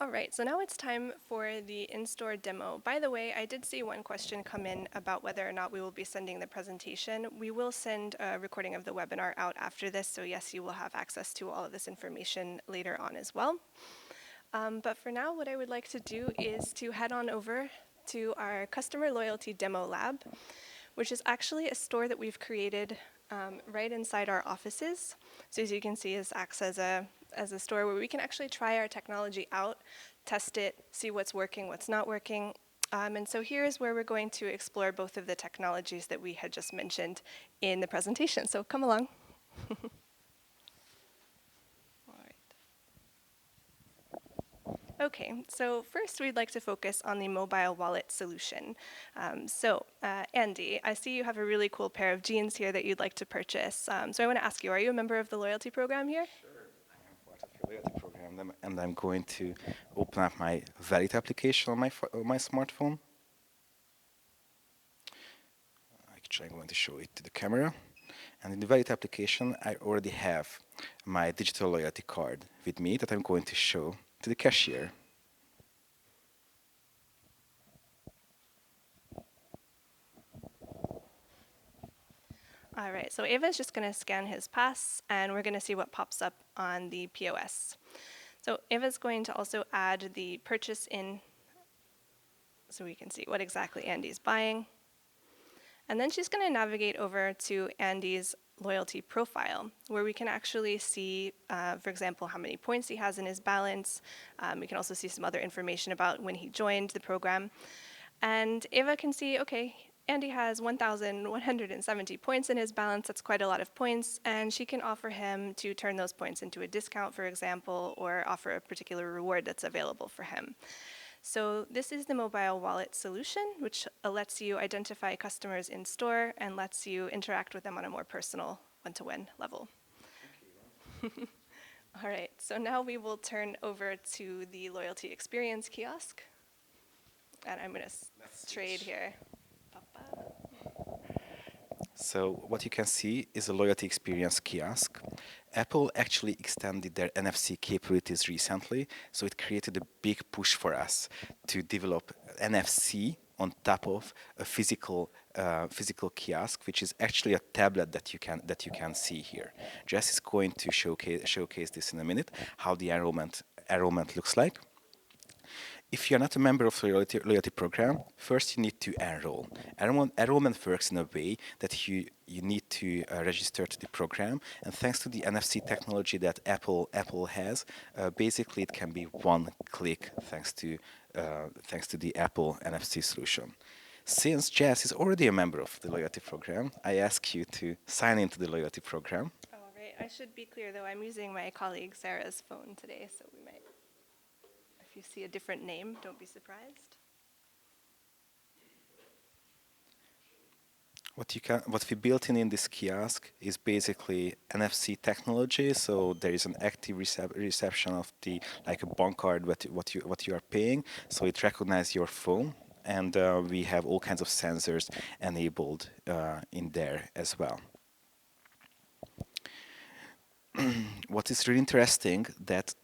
All right, so now it's time for the in-store demo. By the way, I did see one question come in about whether or not we will be sending the presentation. We will send a recording of the webinar out after this, so yes, you will have access to all of this information later on as well. But for now, what I would like to do is to head on over to our Customer Loyalty Demo Lab, which is actually a store that we've created right inside our offices. So as you can see, this acts as a store where we can actually try our technology out, test it, see what's working, what's not working. And so here's where we're going to explore both of the technologies that we had just mentioned in the presentation. So come along. All right. Okay, so first we'd like to focus on the mobile wallet solution. Andy, I see you have a really cool pair of jeans here that you'd like to purchase. So I want to ask you, are you a member of the loyalty program here? Part of your loyalty program, and I'm going to open up my Valid application on my smartphone. Actually, I'm going to show it to the camera. And in the Valid application, I already have my digital loyalty card with me that I'm going to show to the cashier. All right, so Ava's just going to scan his pass, and we're going to see what pops up on the POS. So Ava's going to also add the purchase in so we can see what exactly Andy's buying. And then she's going to navigate over to Andy's loyalty profile, where we can actually see, for example, how many points he has in his balance. We can also see some other information about when he joined the program. And Ava can see, okay, Andy has 1,170 points in his balance. That's quite a lot of points. And she can offer him to turn those points into a discount, for example, or offer a particular reward that's available for him. So this is the mobile wallet solution, which lets you identify customers in store and lets you interact with them on a more personal one-to-one level. All right, so now we will turn over to the Loyalty Experience Kiosk. And I'm going to trade here. So what you can see is a Loyalty Experience Kiosk. Apple actually extended their NFC capabilities recently, so it created a big push for us to develop NFC on top of a physical kiosk, which is actually a tablet that you can see here. Jess is going to showcase this in a minute, how the enrollment looks like. If you're not a member of the loyalty program, first you need to enroll. Enrollment works in a way that you need to register to the program, and thanks to the NFC technology that Apple has, basically it can be one click thanks to the Apple NFC solution. Since Jess is already a member of the loyalty program, I ask you to sign into the loyalty program. All right, I should be clear though, I'm using my colleague Sarah's phone today, so we might. If you see a different name, don't be surprised. What we built in this kiosk is basically NFC technology. So there is an active reception of the like a bank card what you are paying. So it recognizes your phone, and we have all kinds of sensors enabled in there as well. What is really interesting that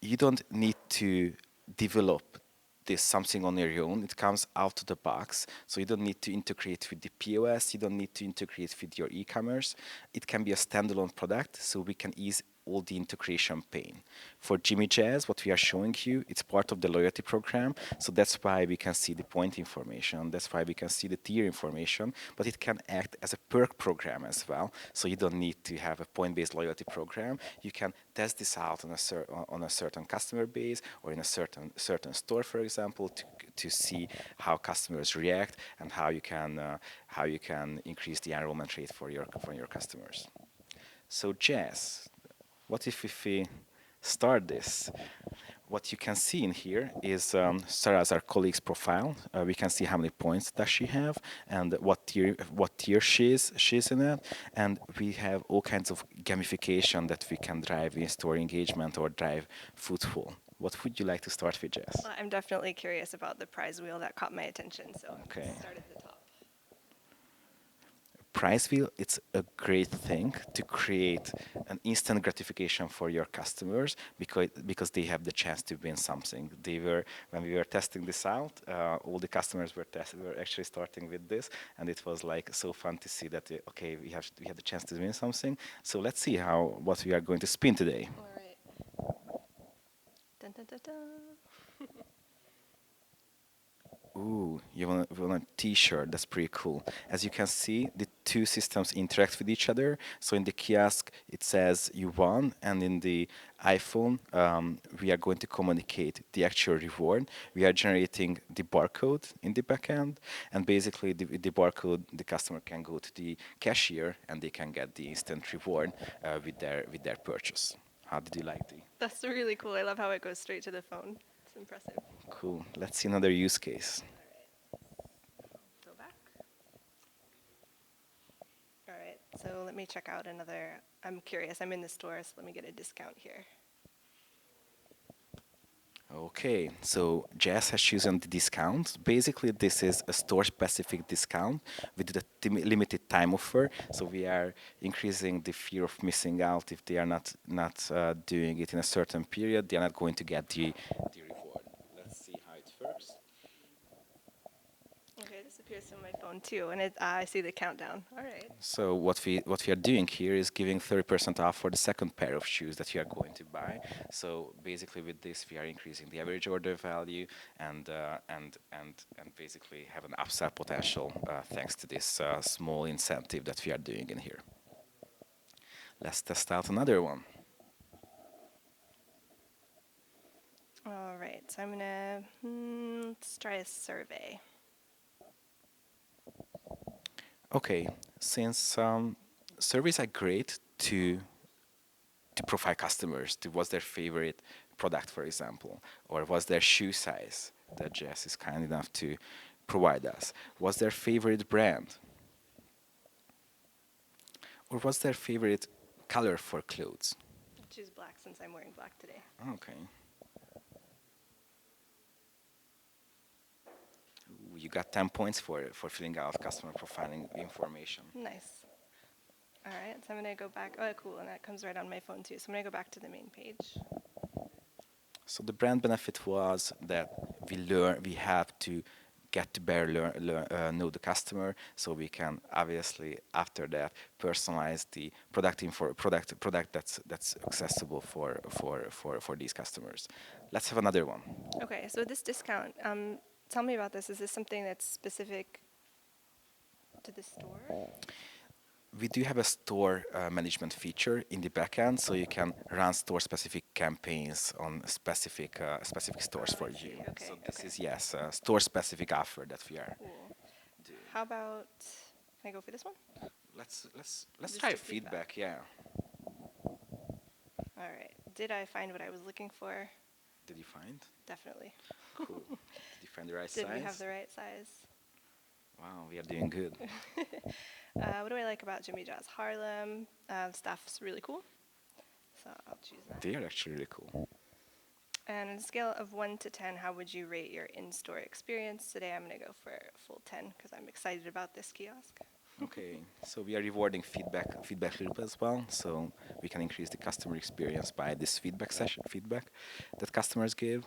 you don't need to develop this something on your own. It comes out of the box, so you don't need to integrate with the POS. You don't need to integrate with your e-commerce. It can be a standalone product, so we can ease all the integration pain. For Jimmy Jazz, what we are showing you, it's part of the loyalty program, so that's why we can see the point information, that's why we can see the tier information, but it can act as a perk program as well, so you don't need to have a point-based loyalty program. You can test this out on a certain customer base or in a certain store, for example, to see how customers react and how you can increase the enrollment rate for your customers. So Jess, what if we start this? What you can see in here is Sarah's our colleague's profile. We can see how many points does she have and what tier she's in it, and we have all kinds of gamification that we can drive in store engagement or drive footfall. What would you like to start with, Jess? Well, I'm definitely curious about the prize wheel that caught my attention, so Okay. start at the top. price wheel, it's a great thing to create an instant gratification for your customers because they have the chance to win something. They were when we were testing this out, all the customers were actually starting with this, and it was like so fun to see that okay, we have the chance to win something. So let's see how what we are going to spin today. All right. Dun, dun, dun, dun. Ooh, you want a T-shirt? That's pretty cool. As you can see, the two systems interact with each other. So in the kiosk, it says you won, and in the iPhone, we are going to communicate the actual reward. We are generating the barcode in the backend, and basically the barcode, the customer can go to the cashier and they can get the instant reward with their purchase. How did you like the? That's really cool. I love how it goes straight to the phone. It's impressive. Cool. Let's see another use case. Go back. All right. So let me check out another. I'm curious. I'm in the store, so let me get a discount here. Okay, so Jess has chosen the discount. Basically, this is a store-specific discount with the limited time offer. So we are increasing the fear of missing out if they are not doing it in a certain period. They are not going to get the reward. Let's see how it works. Okay, this appears on my phone too, and I see the countdown. All right. So what we are doing here is giving 30% off for the second pair of shoes that you are going to buy. So basically, with this, we are increasing the average order value and basically have an upsell potential thanks to this small incentive that we are doing in here. Let's test out another one. All right. So I'm gonna let's try a survey. Okay, since surveys are great to profile customers to what's their favorite product, for example, or what's their shoe size that Jess is kind enough to provide us. What's their favorite brand? Or what's their favorite color for clothes? I'll choose black since I'm wearing black today. Okay. Ooh, you got 10 points for filling out customer profiling information. Nice. All right. So I'm gonna go back. Oh, cool. And that comes right on my phone too. So I'm gonna go back to the main page. So the brand benefit was that we have to get to better know the customer, so we can obviously after that personalize the product that's accessible for these customers. Let's have another one. Okay. So this discount. Tell me about this. Is this something that's specific to the store? We do have a store management feature in the backend, so you can run store-specific campaigns on specific stores Oh, for I see. you. Okay, So this okay. is yes, a store-specific offer that we are Cool. doing. How about? Can I go for this one? Let's Just try do feedback. Yeah. All right. Did I find what I was looking for? Did you find? Definitely. Cool. Did you find the right Did size? we have the right size? Wow, we are doing good. What do I like about Jimmy Jazz Harlem? Stuff's really cool, so I'll choose that. They are actually really cool. And on a scale of 1 to 10, how would you rate your in-store experience? Today I'm going to go for a full 10 because I'm excited about this kiosk. Okay, so we are rewarding feedback loop as well, so we can increase the customer experience by this feedback that customers give.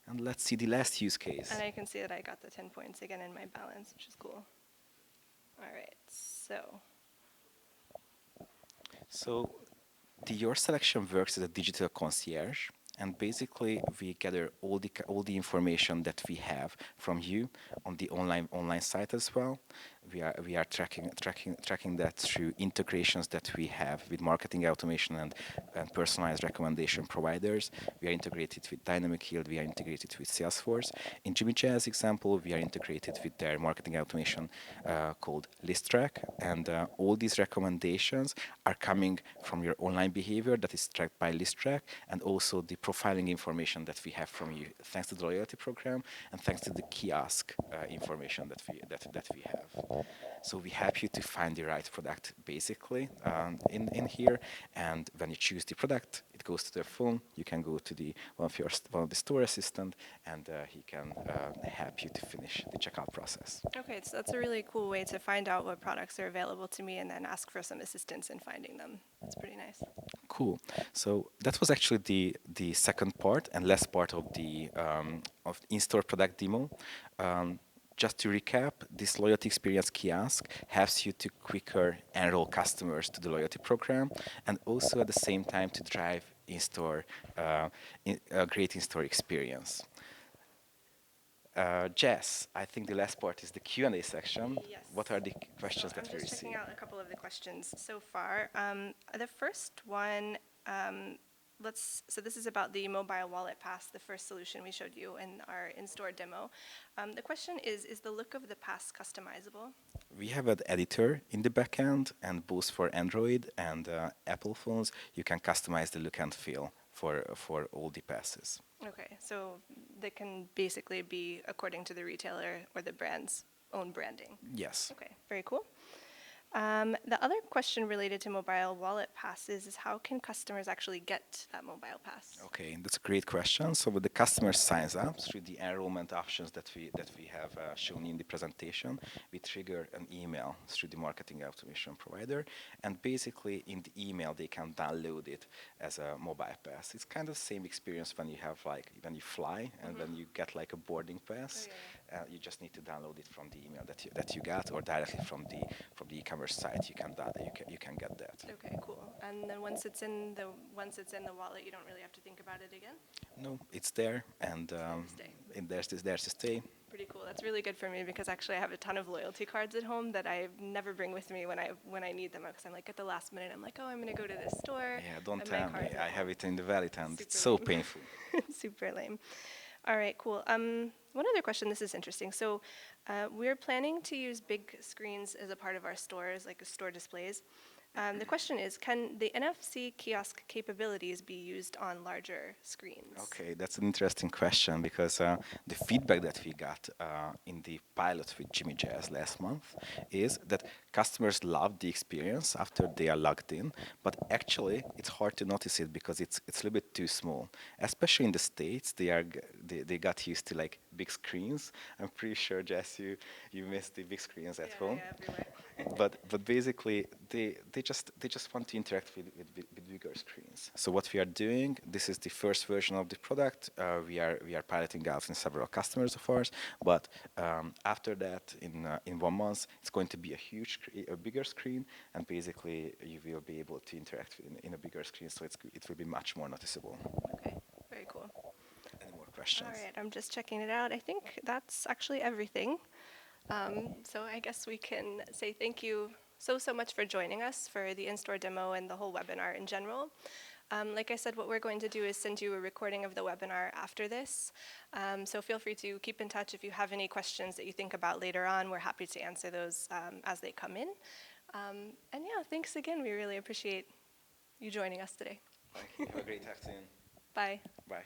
And let's see the last use case. And I can see that I got the 10 points again in my balance, which is cool. All right, so So your selection works as a digital concierge, and basically we gather all the information that we have from you on the online site as well. We are tracking that through integrations that we have with marketing automation and personalized recommendation providers. We are integrated with Dynamic Yield. We are integrated with Salesforce. In Jimmy Jazz example, we are integrated with their marketing automation called ListTrack, and all these recommendations are coming from your online behavior that is tracked by ListTrack, and also the profiling information that we have from you, thanks to the loyalty program and thanks to the kiosk information that we have. So we help you to find the right product basically in here. And when you choose the product, it goes to their phone. You can go to the one of the store assistant, and he can help you to finish the checkout process. Okay, so that's a really cool way to find out what products are available to me and then ask for some assistance in finding them. That's pretty nice. Cool. So that was actually the second part and last part of the of in-store product demo. Um, just to recap, this loyalty experience kiosk helps you to quicker enroll customers to the loyalty program, and also at the same time to drive in-store a great in-store experience. Jess, I think the last part is the Q&A section. Yes. What are the So questions I'm that we just checking received? out a couple of the questions so far. The first one, so this is about the mobile wallet pass, the first solution we showed you in our in-store demo. The question is the look of the pass customizable? We have an editor in the backend, and both for Android and Apple phones, you can customize the look and feel for all the passes. Okay, so they can basically be according to the retailer or the brand's own branding. Yes. Okay, very cool. The other question related to mobile wallet passes is how can customers actually get that mobile pass? Okay, that's a great question. So when the customer signs up through the enrollment options that we have shown in the presentation, we trigger an email through the marketing automation provider, and basically in the email they can download it as a mobile pass. It's kind of the same experience when you have like when you fly and when you get like a boarding pass. You just need to download it from the email that you got, or directly from the e-commerce site. You can get that. Okay, cool. And then once it's in the wallet, you don't really have to think about it again. No, it's there, and there to stay. there's to stay. Pretty cool. That's really good for me because actually I have a ton of loyalty cards at home that I never bring with me when I need them because I'm like at the last minute I'm like, oh, I'm gonna go to this store. Yeah, don't and my tell me. card's at I have home. it in the wallet, and it's Super so lame. painful. Super lame. All right, cool. One other question. This is interesting. So, we're planning to use big screens as a part of our stores, like store displays. The question is, can the NFC kiosk capabilities be used on larger screens? Okay, that's an interesting question because the feedback that we got in the pilot with Jimmy Jazz last month is that customers love the experience after they are logged in, but actually it's hard to notice it because it's a little bit too small. Especially in the States, they got used to like big screens. I'm pretty sure, Jess, you missed the big screens at home. Yeah, everywhere. But basically they just want to interact with bigger screens. So what we are doing, this is the first version of the product. We are piloting out in several customers of ours. But after that, in 1 month, it's going to be a bigger screen, and basically you will be able to interact in a bigger screen. So it will be much more noticeable. Okay, very cool. Any more questions? All right, I'm just checking it out. I think that's actually everything. So I guess we can say thank you so much for joining us for the in-store demo and the whole webinar in general. Like I said, what we're going to do is send you a recording of the webinar after this. So feel free to keep in touch if you have any questions that you think about later on. We're happy to answer those as they come in. And yeah, thanks again. We really appreciate you joining us today. Thank you. Have a great afternoon. Bye. Bye.